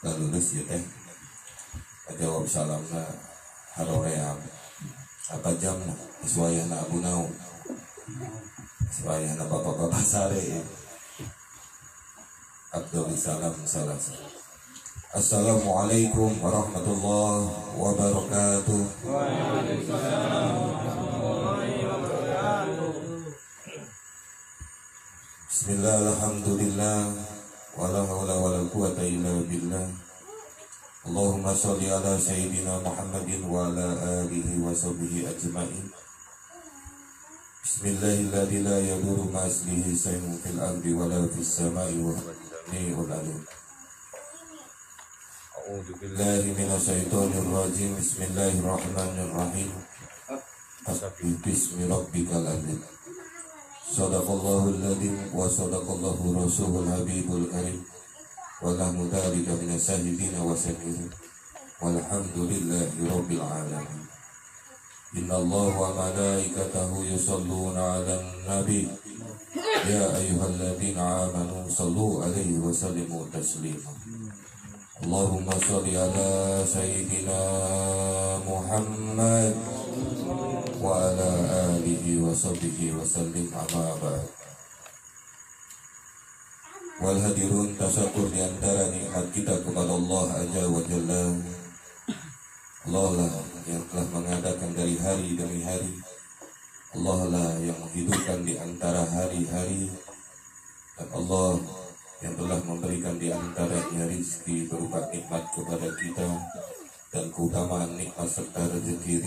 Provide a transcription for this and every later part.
lulus ya teh jawab salamna haroream apa jam sesuaiana abu nau sesuaiana bapak-bapak sare Abdul salam salam. Assalamualaikum warahmatullahi wabarakatuh. Waalaikumsalam warahmatullahi wabarakatuh. Bismillah, alhamdulillah, wala hawla wala quwata illa billah. Allahumma sholli ala sayyidina Muhammadin wa ala alihi wa sahbihi ajma'in. Bismillahilladzi la yadurru ma'aslihi shay'un fil ardi wa la fis sama'i wa huwa alim. A'udzu billahi minasyaitonir rajim. Bismillahirrahmanirrahim. Bismi rabbikal adzim. Shadaqallahul adzim wa shadaqallahu rasulul habibul karim. Wa la mudarika minas sahibina wa sakirin. Walhamdulillahi rabbil alamin. Inna Allah wa malaikatahu yusalluna 'alan nabi. Ya ayyuhalladzina amanu sallu 'alaihi wa sallimu taslima. Allahumma sholli ala sayyidina Muhammad wa ala alihi wa sahbihi wa sallim amma ba'd. Wal hadirun, tasyakur di antara nikmat kita kepada Allah Azza wa Jalla. Allah lah yang telah mengadakan dari hari demi hari. Allah lah yang menghidupkan di antara hari-hari. Dan Allah yang telah memberikan di antaranya rizki berupa nikmat kepada kita. Dan keutamaan nikmat serta rezeki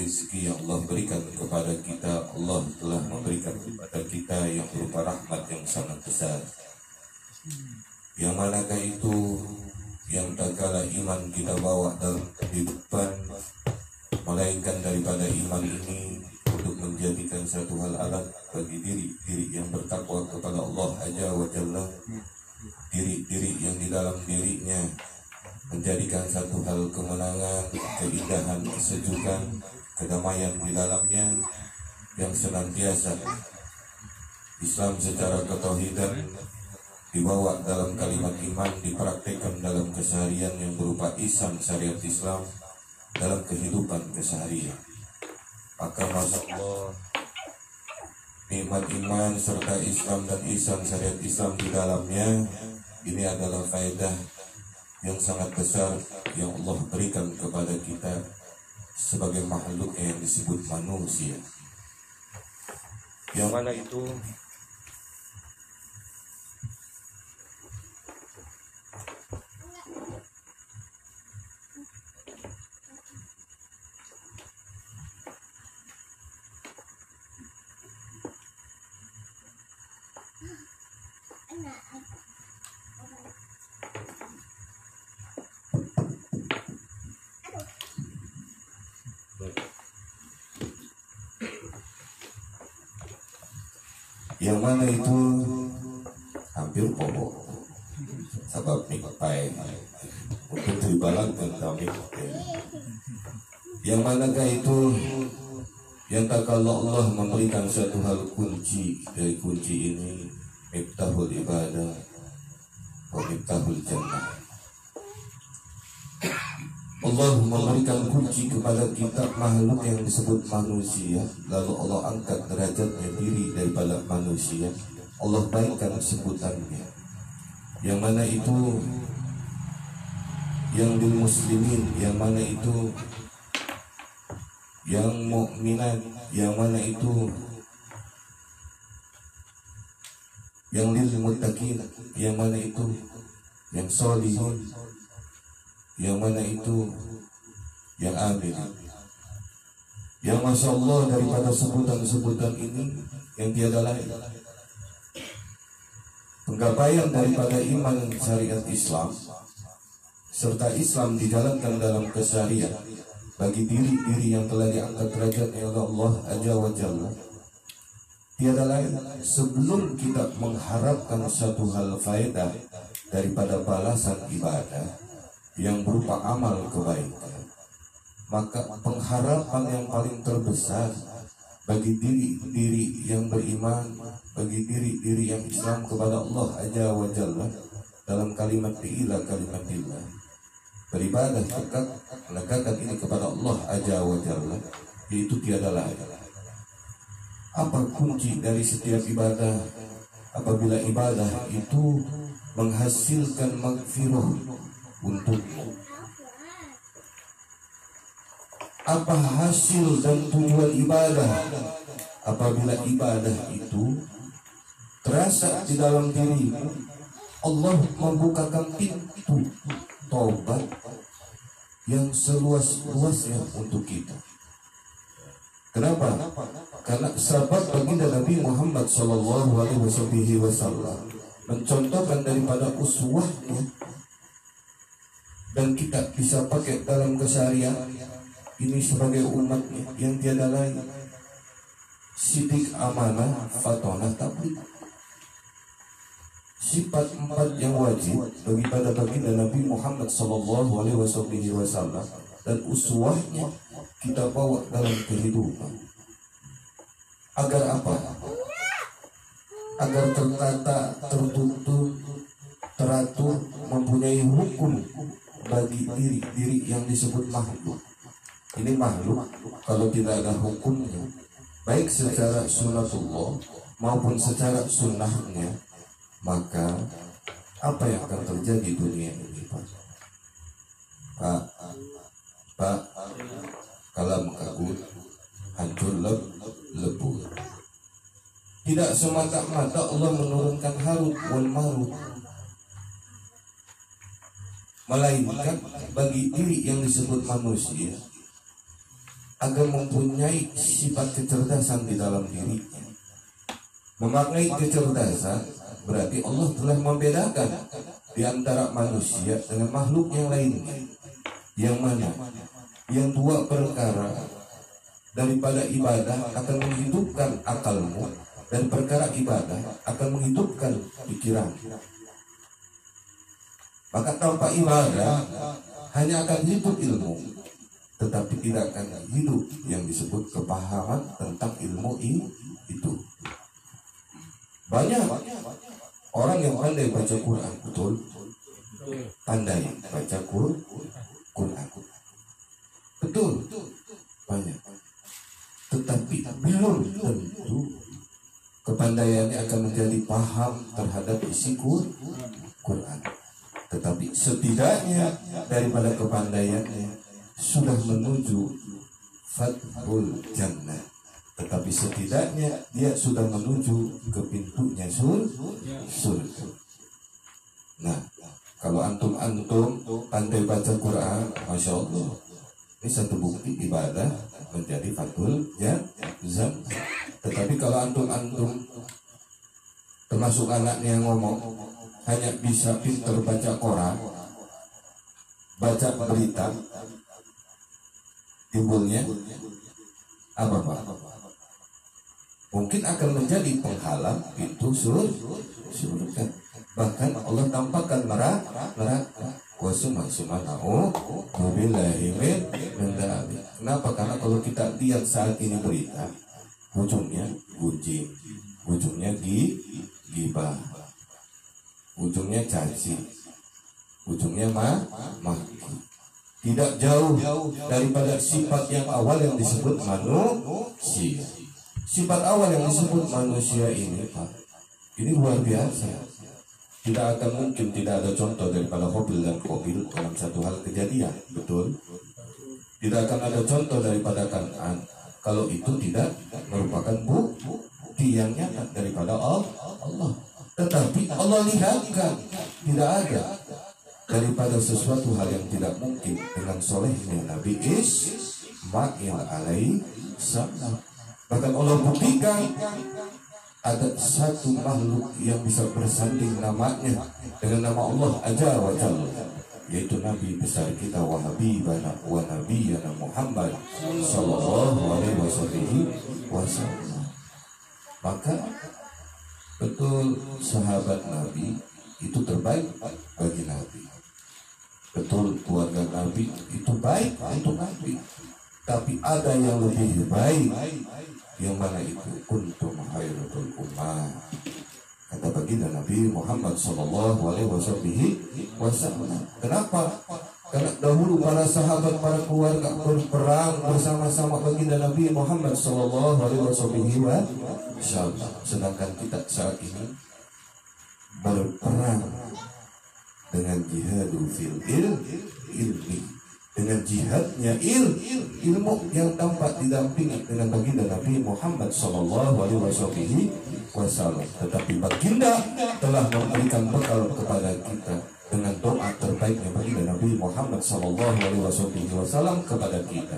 yang Allah berikan kepada kita, Allah telah memberikan kepada kita yang berupa rahmat yang sangat besar. Yang manakah itu yang tak kala iman kita bawa dalam kehidupan, melainkan daripada iman ini untuk menjadikan satu hal alat bagi diri yang bertakwa kepada Allah Azza wa Jalla, diri yang di dalam dirinya menjadikan satu hal kemenangan, keindahan, kesejukan, kedamaian di dalamnya, yang senantiasa Islam secara ketauhidan dibawa dalam kalimat iman, dipraktikkan dalam keseharian yang berupa ihsan syariat Islam dalam kehidupan keseharian. Maka masya Allah, nikmat iman serta Islam dan ihsan syariat Islam di dalamnya, ini adalah faedah yang sangat besar yang Allah berikan kepada kita sebagai makhluk yang disebut manusia. Yang mana itu yang mana itu hampir pokok sebab nikpai untuk dibalangkan kami. Yang manakah itu yang tak kalau Allah memberikan satu hal kunci dari kunci ini, miftahul ibadah wa miftahul jannah. Allah memberikan kunci kepada kita makhluk yang disebut manusia, lalu Allah angkat derajatnya diri daripada manusia, Allah baikkan sebutannya, yang mana itu yang lil muslimin, yang mana itu yang mukminat, yang mana itu yang lil muttaqin, yang mana itu yang sholihin, yang mana itu yang amin. Yang masya Allah daripada sebutan-sebutan ini yang tiada lain, penggapaian daripada iman syariat Islam serta Islam dijalankan dalam keseharian bagi diri-diri yang telah diangkat derajatnya oleh Allah Azza wa Jalla, tiada lain sebelum kita mengharapkan satu hal faedah daripada balasan ibadah yang berupa amal kebaikan, maka pengharapan yang paling terbesar bagi diri-diri yang beriman, bagi diri-diri yang Islam kepada Allah Azza wa Jalla dalam kalimat ilah, kalimat ilah, beribadah tegak menegakkan ini kepada Allah Azza wa Jalla, itu tiada lain. Apa kunci dari setiap ibadah? Apabila ibadah itu menghasilkan maghfirah untukmu, apa hasil dan tujuan ibadah? Apabila ibadah itu terasa di dalam dirimu, Allah membukakan pintu taubat yang seluas-luasnya untuk kita. Kenapa? Karena sahabat baginda Nabi Muhammad SAW mencontohkan daripada uswahnya, dan kita bisa pakai dalam keseharian ini sebagai umatnya yang tiada lain. Sidik, amanah, fatonah, tabligh. Sifat 4 yang wajib bagi pada baginda Nabi Muhammad SAW, dan uswahnya kita bawa dalam kehidupan. Agar apa? Agar tertata, tertutur, teratur, mempunyai hukum bagi diri yang disebut makhluk. Ini makhluk kalau tidak ada hukumnya, baik secara sunnatullah maupun secara sunnahnya, maka apa yang akan terjadi dunia ini, Pak? Kalam kabut, hancur lebur. Tidak semata-mata Allah menurunkan Harut wal Marut, melainkan bagi diri yang disebut manusia agar mempunyai sifat kecerdasan di dalam dirinya. Memaknai kecerdasan berarti Allah telah membedakan di antara manusia dengan makhluk yang lainnya. Yang mana? Yang dua perkara daripada ibadah akan menghidupkan akalmu, dan perkara ibadah akan menghidupkan pikiran. Maka tanpa ibadah hanya akan hidup ilmu, tetapi tidak akan hidup yang disebut kepahaman tentang ilmu itu. Banyak orang yang pandai baca Quran, betul? Pandai baca Quran, betul? Banyak. Tetapi belum tentu kepandaiannya akan menjadi paham terhadap isi Quran. Tetapi setidaknya daripada kepandaiannya sudah menuju fathul jannah. Tetapi setidaknya dia sudah menuju ke pintunya surga. Nah, kalau antum pandai baca Quran, masya Allah, ini satu bukti ibadah menjadi fathul jannah. Tetapi kalau antum termasuk anaknya yang ngomong hanya bisa pintar baca koran, baca berita, timbulnya apa Pak? Mungkin akan menjadi penghalang pintu surga. Bahkan Allah tampakkan neraka. Kenapa? Karena kalau kita lihat saat ini berita, ujungnya gunjing, ujungnya gibah, ujungnya caci, ujungnya maki. Tidak jauh daripada sifat yang awal yang disebut manusia. Sifat awal yang disebut manusia ini, Pak, ini luar biasa. Tidak akan mungkin tidak ada contoh daripada Habil dan Qabil dalam satu hal kejadian, betul? Tidak akan ada contoh daripada Kan'an kalau itu tidak merupakan bukti yang nyata daripada Allah. Tetapi Allah lihatkan tidak ada daripada sesuatu hal yang tidak mungkin dengan solehnya Nabi Ismail alaihissalam. Bahkan Allah buktikan ada satu makhluk yang bisa bersanding namanya dengan nama Allah Azza wa Jalla, yaitu Nabi besar kita wa habibana wa nabiyana Muhammad sallallahu alaihi wasallam. Maka betul sahabat Nabi itu terbaik bagi Nabi. Betul keluarga Nabi itu baik untuk Nabi. Tapi ada yang lebih baik, yang mana itu kuntum khairatul ummah, kata baginda Nabi Muhammad sallallahu alaihi wasallam. Kenapa? Karena dahulu para sahabat, para keluarga berperang bersama-sama baginda Nabi Muhammad sallallahu alaihi wasallam. Sedangkan kita saat ini berperang dengan jihadul fil ilmi, dengan jihadnya ilmu yang tampak didampingi dengan baginda Nabi Muhammad sallallahu alaihi wasallam. Tetapi baginda telah memberikan bekal kepada kita dengan doa terbaiknya baginda Nabi Muhammad sallallahu alaihi wasallam kepada kita.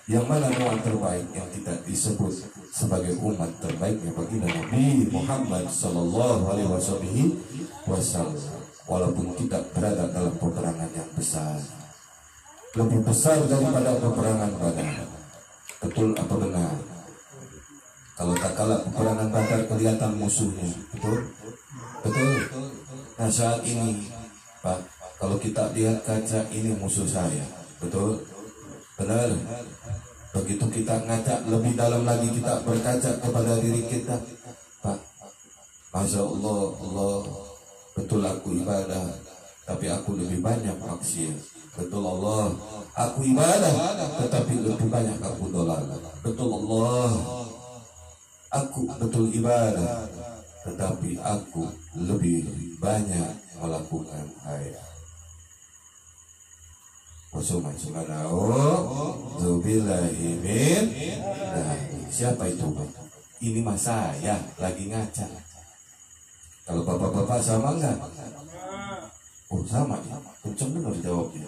Yang mana doa terbaik yang kita disebut sebagai umat terbaiknya baginda Nabi Muhammad sallallahu alaihi wasallam. Walaupun kita berada dalam peperangan yang besar, lebih besar daripada peperangan Badar. Betul apa benar? Kalau tak kalah peperangan Badar kelihatan musuhnya, betul? Nah saat ini Pak, kalau kita lihat kaca, ini musuh saya, betul? Benar? Begitu kita ngaca lebih dalam lagi, kita berkaca kepada diri kita, Pak, Masya Allah, betul aku ibadah, tapi aku lebih banyak maksiat. Betul Allah, aku ibadah, tetapi lebih banyak aku dolal. Betul Allah, aku betul ibadah, tetapi aku lebih banyak melakukan hayat. Siapa itu? Ini mas saya lagi ngaca. Kalau bapak-bapak sama enggak? Oh sama ya, kenceng benar jawabnya.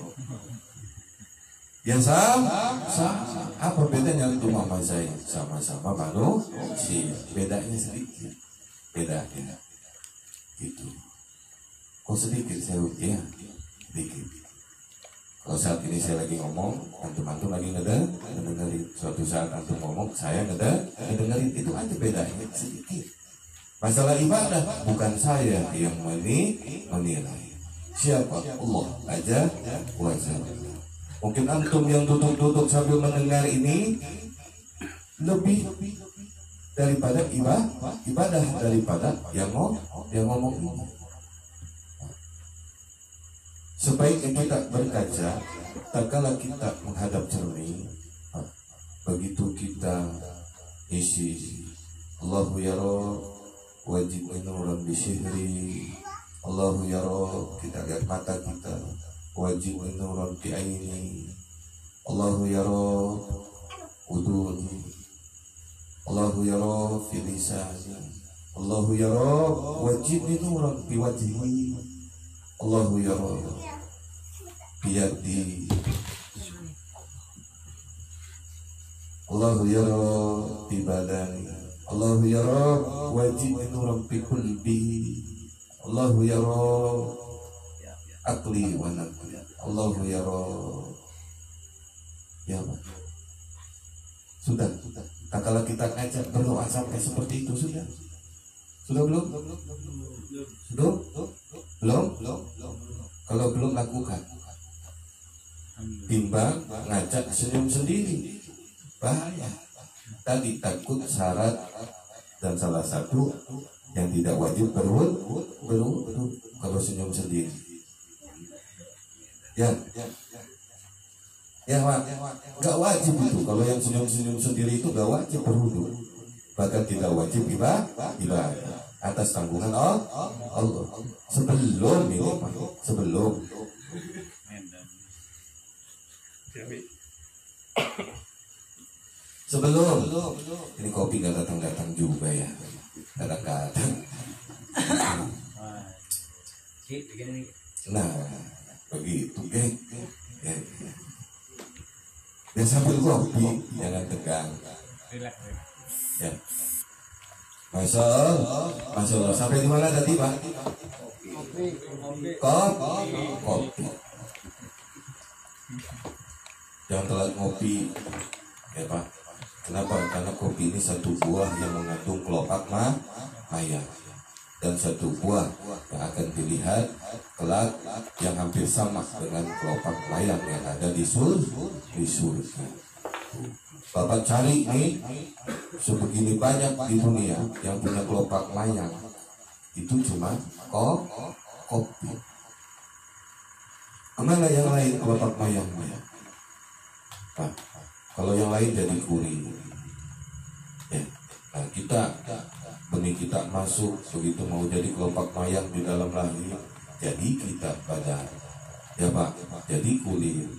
Ya sama. Apa bedanya itu mama saya? Sama-sama manusia, bedanya sedikit. Bedanya itu. Kok sedikit saya ya? Sedikit. Kalau saat ini saya lagi ngomong, antum lagi ngedengerin. Suatu saat antum ngomong, saya ngedengerin. Itu aja bedanya sedikit. Masalah ibadah bukan saya yang menilai. Siapa? Allah aja wajah. Mungkin antum yang duduk-duduk sambil mendengar ini lebih daripada ibadah daripada yang ngomong ini. Sebaiknya kita berkaca, tak kala kita menghadap cermin, begitu kita isi Allahu yara wajib nuran bisihri, Allahu yara, kita lihat mata kita, wajib nuran bi aini, Allahu yara uduni, Allahu yara fi lisani, Allahu yara wajib nuran bi wajhi, Allahu yara biyadi, Allahu yara bi badani, Allahu yara wajib nuran bi qalbi, Allahu yara akli wa naqli, Allahu yara. Ya Pak, sudah. Tak kala kita ngajak berdoa sampai seperti itu sudah belum? Kalau belum lakukan, timbang ngajak senyum sendiri, bahaya. Tadi takut syarat dan salah satu yang tidak wajib berwudu kalau senyum sendiri. Ya Pak, nggak wajib itu. Kalau yang senyum sendiri itu nggak wajib berwudu, bahkan tidak wajib ibadah atas tanggungan Allah. Sebelum ini kopi nggak datang juga ya, kadang-kadang. Nah begitu geng. Dan sambil kopi jangan tegang. Ya. Masya Allah. Sampai di mana tadi Pak? Kopi. Jangan telat ngopi, ya Pak. Kenapa? Karena kopi ini satu buah yang mengandung kelopak maya, dan satu buah yang akan dilihat kelak yang hampir sama dengan kelopak mayang yang ada di surga. Bapak cari nih, sebegini banyak di dunia yang punya kelopak mayang, itu cuma kopi. Kemana yang lain kelopak mayangnya? Nah, kalau yang lain jadi kuri. Ya. Nah, benih kita masuk begitu mau jadi kelopak mayang di dalam lahir, jadi kita pada ya Pak, jadi kulit.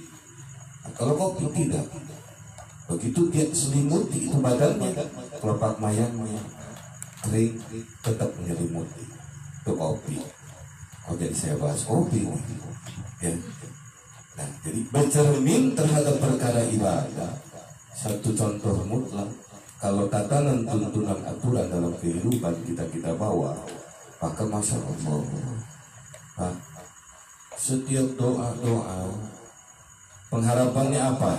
Nah, kalau kopi tidak, begitu dia selimuti itu badannya, kelopak mayangnya kering tetap menjadi mutih. Itu kopi. Oh jadi saya bahas kopi ya. Nah, jadi bercermin terhadap perkara ibadah. Satu contoh mutlak, kalau tatanan tuntunan aturan dalam kehidupan kita bawa, maka masya Allah, nah, setiap doa pengharapannya apa,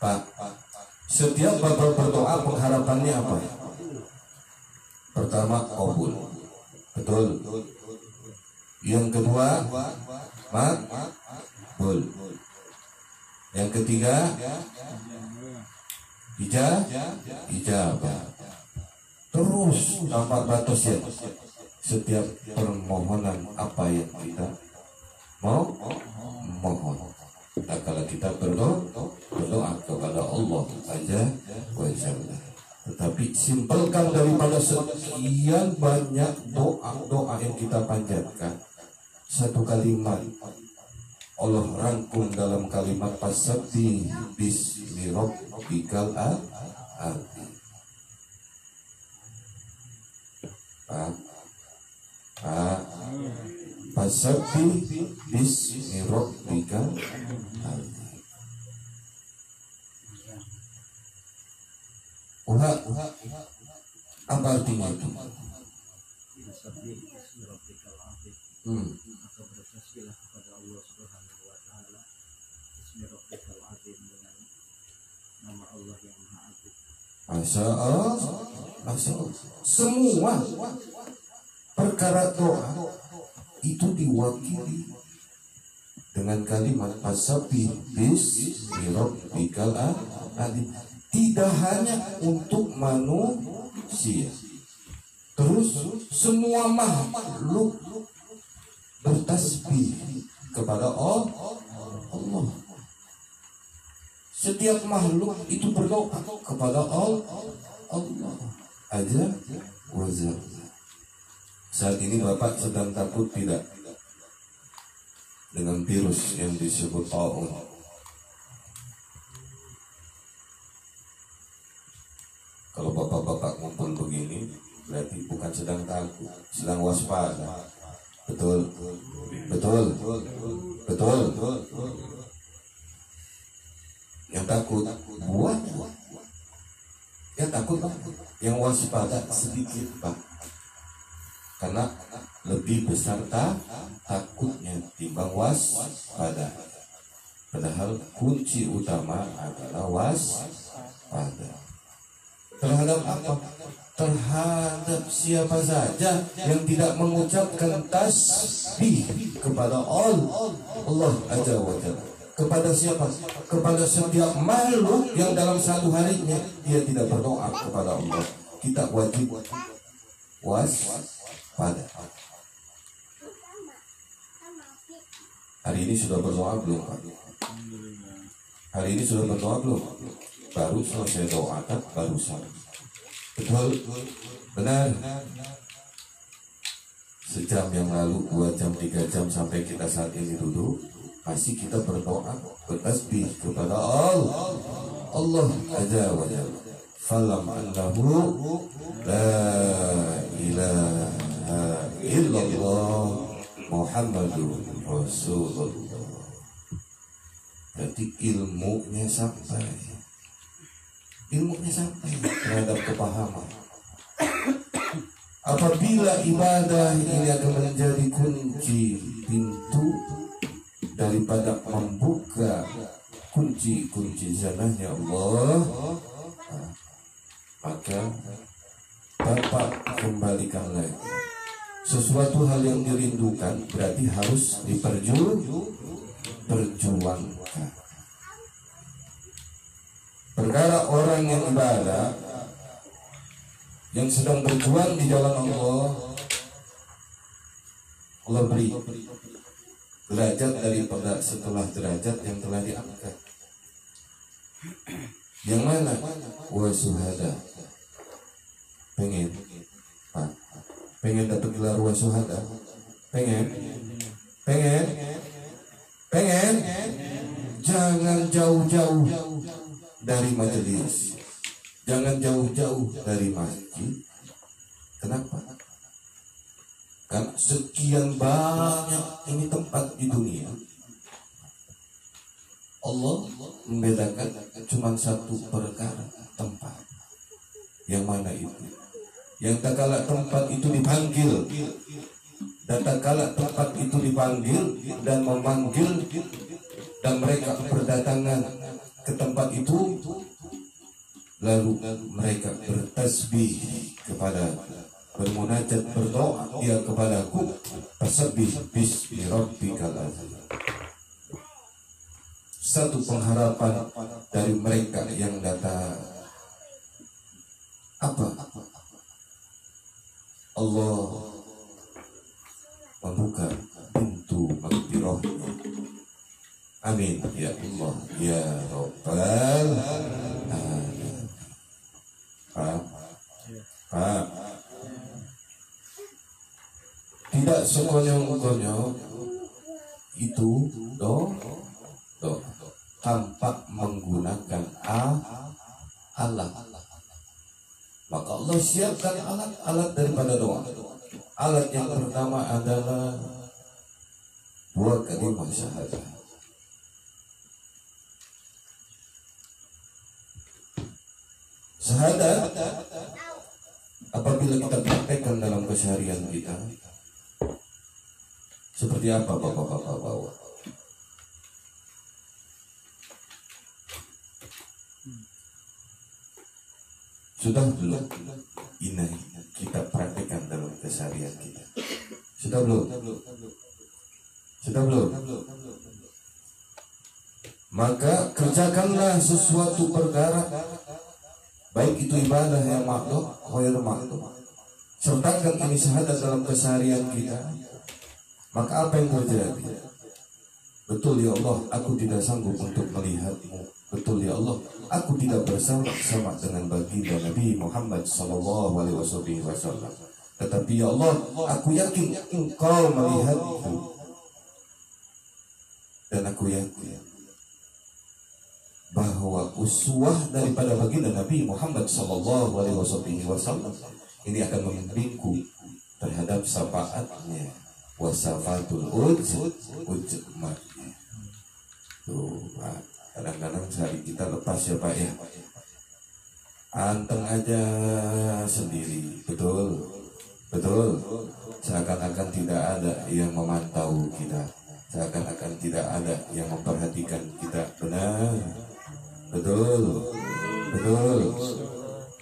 Pak? Setiap bapak berdoa pengharapannya apa? Pertama kabul, betul. Yang kedua makbul. Yang ketiga ijabah. Terus tanpa batas ya. Setiap permohonan apa yang kita mau mohon. Nah, kalau kita berdoa kepada Allah aja wajalla. Tetapi simpelkan daripada sekian banyak doa yang kita panjatkan, satu kalimat Allah rangkum dalam kalimat fasabbih bismi rabbikal a'la. Fasabbih bismi rabbikal a'la. Apa artinya itu? Maka bertasbihlah kepada Allah Subhanahu wa taala bismi rabbikal azim, dengan nama Allah yang Maha Agung. Masya Allah. Semua perkara doa itu diwakili dengan kalimat fasabbih bismi rabbikal azim. Tidak hanya untuk manusia, terus semua makhluk bertasbih kepada Allah. Setiap makhluk itu berdoa kepada Allah aja wazir. Saat ini Bapak sedang takut tidak dengan virus yang disebut taun? Kalau bapak-bapak ngumpul begini, berarti bukan sedang takut, sedang waspada. Betul. Yang takut buat, yang takut, yang waspada sedikit Pak, karena lebih besar takutnya timbang waspada. Padahal kunci utama adalah waspada. Terhadap apa? Terhadap siapa saja yang tidak mengucapkan tasbih kepada Allah Azza wa Jalla. Kepada siapa? Kepada setiap makhluk yang dalam satu harinya dia tidak berdoa kepada Allah. Kita wajib waspada. Hari ini sudah berdoa belum Pak? Hari ini sudah berdoa belum? Baru selesai doakan barusan. Betul, benar. Sejam yang lalu, 2 jam, 3 jam sampai kita saat ini duduk, masih kita berdoa, bertasbih kepada Allah Azza wa Jalla. Falam annahu la ilaha illallah Muhammadur Rasulullah. Berarti ilmunya sampai terhadap kepahaman. Apabila ibadah ini akan menjadi kunci pintu daripada membuka kunci-kunci zanahnya Allah, maka Bapak kembalikan lagi. Sesuatu hal yang dirindukan berarti harus diperjuangkan. Perkara orang yang ibadah, yang sedang berjuang di jalan Allah beri. derajat daripada setelah derajat yang telah diangkat. Yang mana? Wa syuhada. Pengen Pak, pengen dapat gelar wa syuhada? Pengen? Jangan jauh-jauh dari majelis, jangan jauh-jauh dari masjid. Kenapa? Kan sekian banyak ini tempat di dunia, Allah membedakan cuma satu perkara, tempat. Yang mana itu? Yang tak kala tempat itu dipanggil, dan tak kala tempat itu dipanggil dan memanggil, dan mereka berdatangan ke tempat itu, lalu mereka bertasbih kepada, bermunajat, berdoa dia kepadaku, fasabbih bismi rabbikal a'la. Satu pengharapan dari mereka yang datang apa? Allah membuka pintu maghfirahnya. Amin ya Allah ya Rabbal alamin. Pak, tidak sekonyong-konyong itu tanpa menggunakan alat. Maka Allah siapkan alat daripada doa. Alat yang pertama adalah dua kalimat syahadat. Syahadat apabila kita praktekkan dalam keseharian kita, seperti apa bapak-bapak bawa? Sudah belum ini kita praktekkan dalam keseharian kita? Sudah belum? Sudah belum? Maka kerjakanlah sesuatu perkara, baik itu ibadah yang makhluk atau makhluk, sertakan ini syahadat dalam keseharian kita. Maka apa yang terjadi? Betul ya Allah, aku tidak sanggup untuk melihatmu. Betul ya Allah, aku tidak bersama dengan baginda Nabi Muhammad SAW. Tetapi ya Allah, aku yakin Engkau melihatku, dan aku yakin bahwa uswah daripada baginda Nabi Muhammad SAW ini akan membimbingku terhadap syafaatnya, wasafatul ujmatnya. Tuh Pak, kadang-kadang sehari kita lepas ya Pak ya, anteng aja sendiri, betul, seakan-akan tidak ada yang memantau kita, seakan-akan tidak ada yang memperhatikan kita. Benar, betul.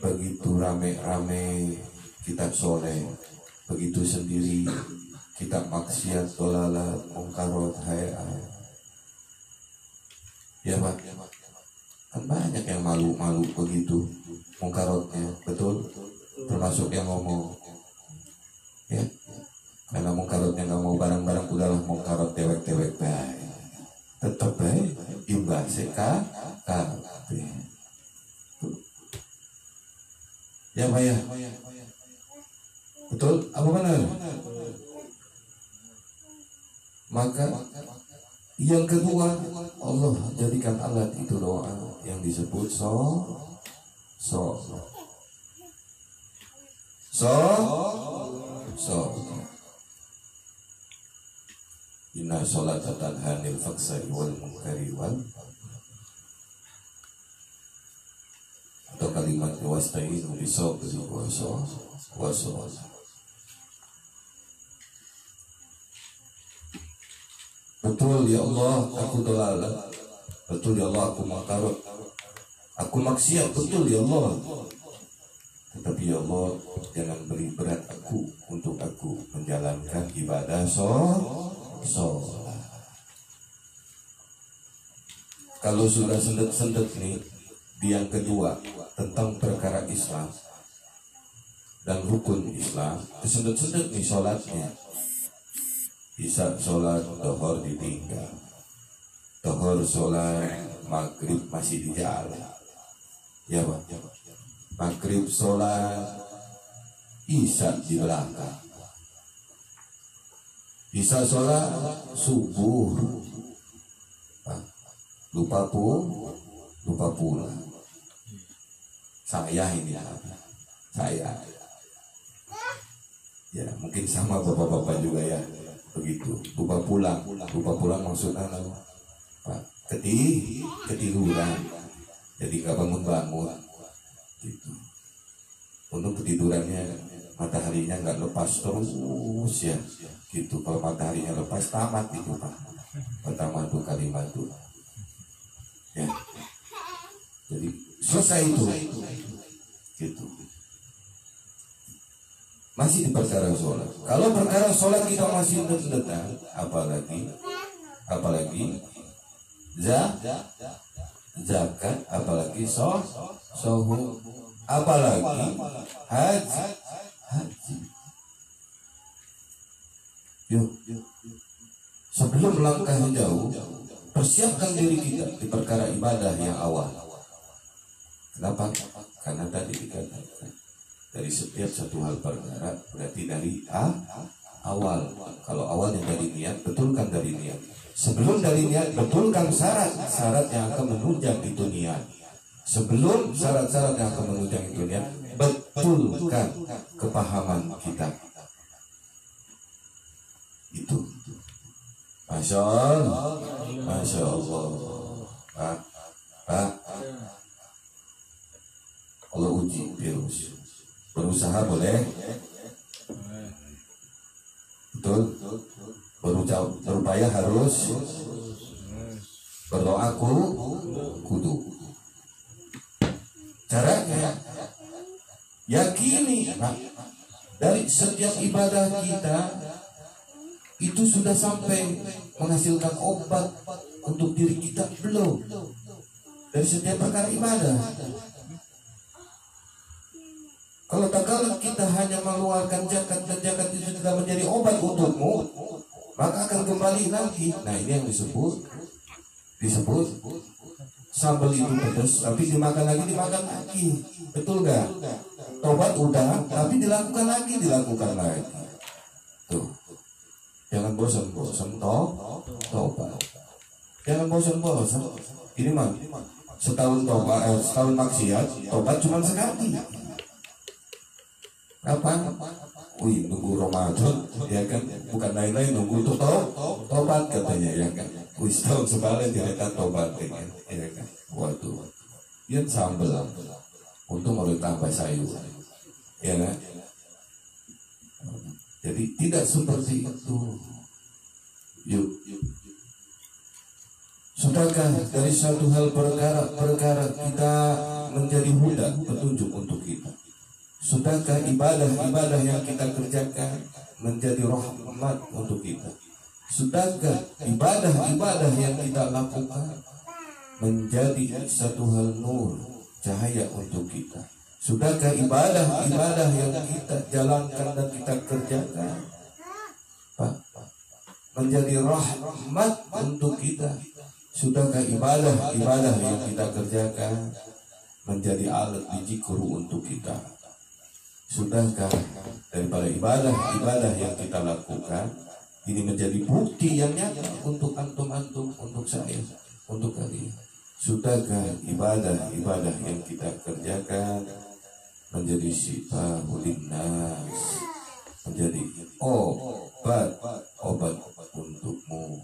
Begitu rame-rame kita soleh, begitu sendiri kita maksiat, dolalat, mungkarat, hayat. Ya Pak, kan banyak yang malu-malu begitu mungkaratnya, betul, termasuk yang ngomong ya, karena mungkaratnya nggak mau barang-barang, udahlah mungkarat dewek-dewek baik, tetap baik imbasnya kabeh. Ya Pak ya, betul apa benar? Maka yang kedua, Allah jadikan alat itu doa yang disebut inna sholata tanha 'anil fahsya'i wal munkari wal, atau kalimat wasta'inu bis-sabri was-salah. Betul ya Allah, aku dolalah. Betul ya Allah, aku mungkarat, aku maksiat. Betul ya Allah. Tetapi ya Allah, jangan beri berat aku untuk aku menjalankan ibadah sholat. Kalau sudah sendet-sendet nih di yang kedua tentang perkara Islam dan rukun Islam, kesendet-sendet nih sholatnya, Isya sholat, dohor ditinggal, dohor sholat, maghrib masih di jalan, ya Pak. Maghrib sholat, isya di belakang, isya sholat, subuh, Pak. lupa pulang. Saya ini, saya, ya mungkin sama bapak-bapak juga ya. Begitu, lupa pulang maksudnya Pak, ketiduran, jadi nggak bangun gitu. Untuk ketidurannya mataharinya nggak lepas terus ya gitu. Kalau mataharinya lepas tamat itu Pak, pertama tuh kalimat tuh ya, jadi selesai itu gitu. Masih di perkara sholat. Kalau perkara sholat kita masih tentang, apalagi zakat, apalagi sohum, apalagi haji. Yuk, sebelum langkah jauh, persiapkan diri kita di perkara ibadah yang awal. Kenapa? Karena tadi dikatakan dari setiap satu hal perkara berarti dari awal. Kalau awalnya dari niat, betulkan dari niat. Sebelum dari niat, betulkan syarat yang akan menunjang itu niat. Sebelum syarat-syarat yang akan menunjang itu niat, betulkan kepahaman kita. Itu. Masya Allah. Pak. Allah uji virus. Berusaha boleh, betul. Berupaya harus, berdoa kudu. Caranya yakini dari setiap ibadah kita itu sudah sampai menghasilkan obat untuk diri kita belum. Dari setiap perkara ibadah. Kalau tak kalah kita hanya mengeluarkan zakat dan zakat itu tidak menjadi obat untukmu, maka akan kembali lagi. Nah ini yang disebut sambal itu pedas, tapi dimakan lagi, betul nggak? Tobat udah, tapi dilakukan lagi. Tuh, jangan bosan tobat. Jangan bosan. Ini mah setahun maksiat, tobat cuma sekali. Kapan? Nunggu Ramadan, ya kan? Bukan lain-lain, nunggu untuk tobat katanya, ya kan? Setahun sekali tidak tobat, ya kan? Waduh, yang sambel, untuk mau tambah sayur, ya kan? Jadi tidak seperti itu. Yuk. Sudahkah dari satu hal perkara kita menjadi huda, petunjuk untuk kita? Sudahkah ibadah yang kita kerjakan menjadi rahmat untuk kita? Sudahkah ibadah yang kita lakukan menjadi satu hal nur, cahaya untuk kita? Sudahkah ibadah yang kita jalankan dan kita kerjakan menjadi rahmat untuk kita? Sudahkah ibadah yang kita kerjakan menjadi alat bijikru untuk kita? Sudahkah daripada ibadah yang kita lakukan ini menjadi bukti yang nyata untuk antum, untuk saya, untuk kalian? Sudahkah ibadah yang kita kerjakan menjadi syifa'ul linnas, menjadi obat untukmu?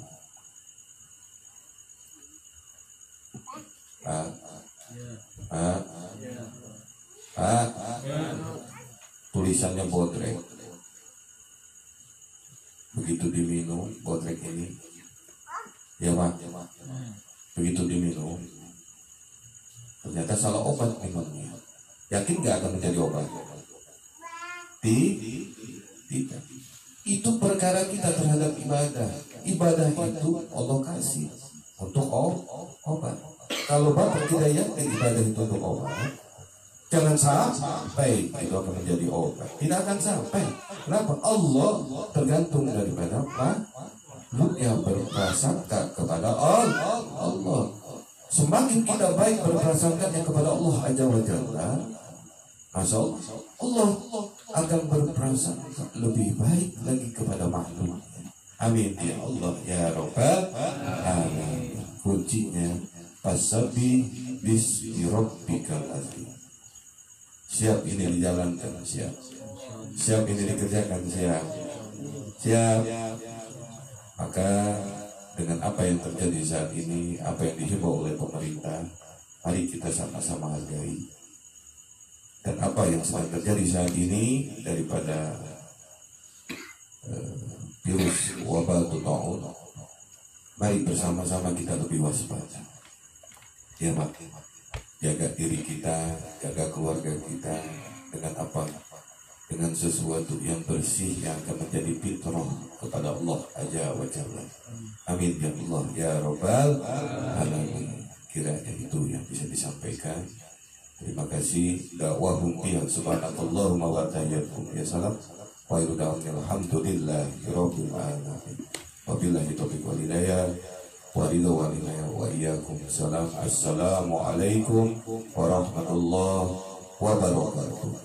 Tulisannya bodrek. Begitu diminum bodrek ini, ya Pak, begitu diminum ternyata salah obat minumnya. Yakin nggak akan menjadi obat? Tidak. Itu perkara kita terhadap ibadah itu Allah kasih untuk obat. Kalau Bapak tidak yakin ibadah itu untuk obat, jangan sampai itu akan menjadi obat. Tidak akan sampai. Kenapa? Allah tergantung daripada yang berprasangka kepada Allah. Semakin kita baik berprasangkanya kepada Allah Azza wa Jalla, Masya Allah akan berprasangka lebih baik lagi kepada makhluk. Amin ya Allah ya Rabbal alamin. Kuncinya fasabbih bismi rabbikal azim. Siap ini dijalankan, siap ini dikerjakan, siap. Maka dengan apa yang terjadi saat ini, apa yang dihimbau oleh pemerintah, mari kita sama-sama hargai. Dan apa yang sedang terjadi saat ini daripada virus wabah taun, mari bersama-sama kita lebih waspada. Ya makin jaga diri kita, jaga keluarga kita dengan apa? Dengan sesuatu yang bersih yang akan menjadi fitrah kepada Allah Azza wa Jalla. Amin ya Allah ya Rabbal alamin. Kiranya itu yang bisa disampaikan. Terima kasih. Dakwahum biha subhanakallahumma wa tahiyyatuhum ya salam. Wa alhamdulillahi rabbil alamin. Wabillahi taufiq wal hidayah. Wa ridha wal inayah wa iyyakum. Assalamualaikum warahmatullahi wabarakatuh.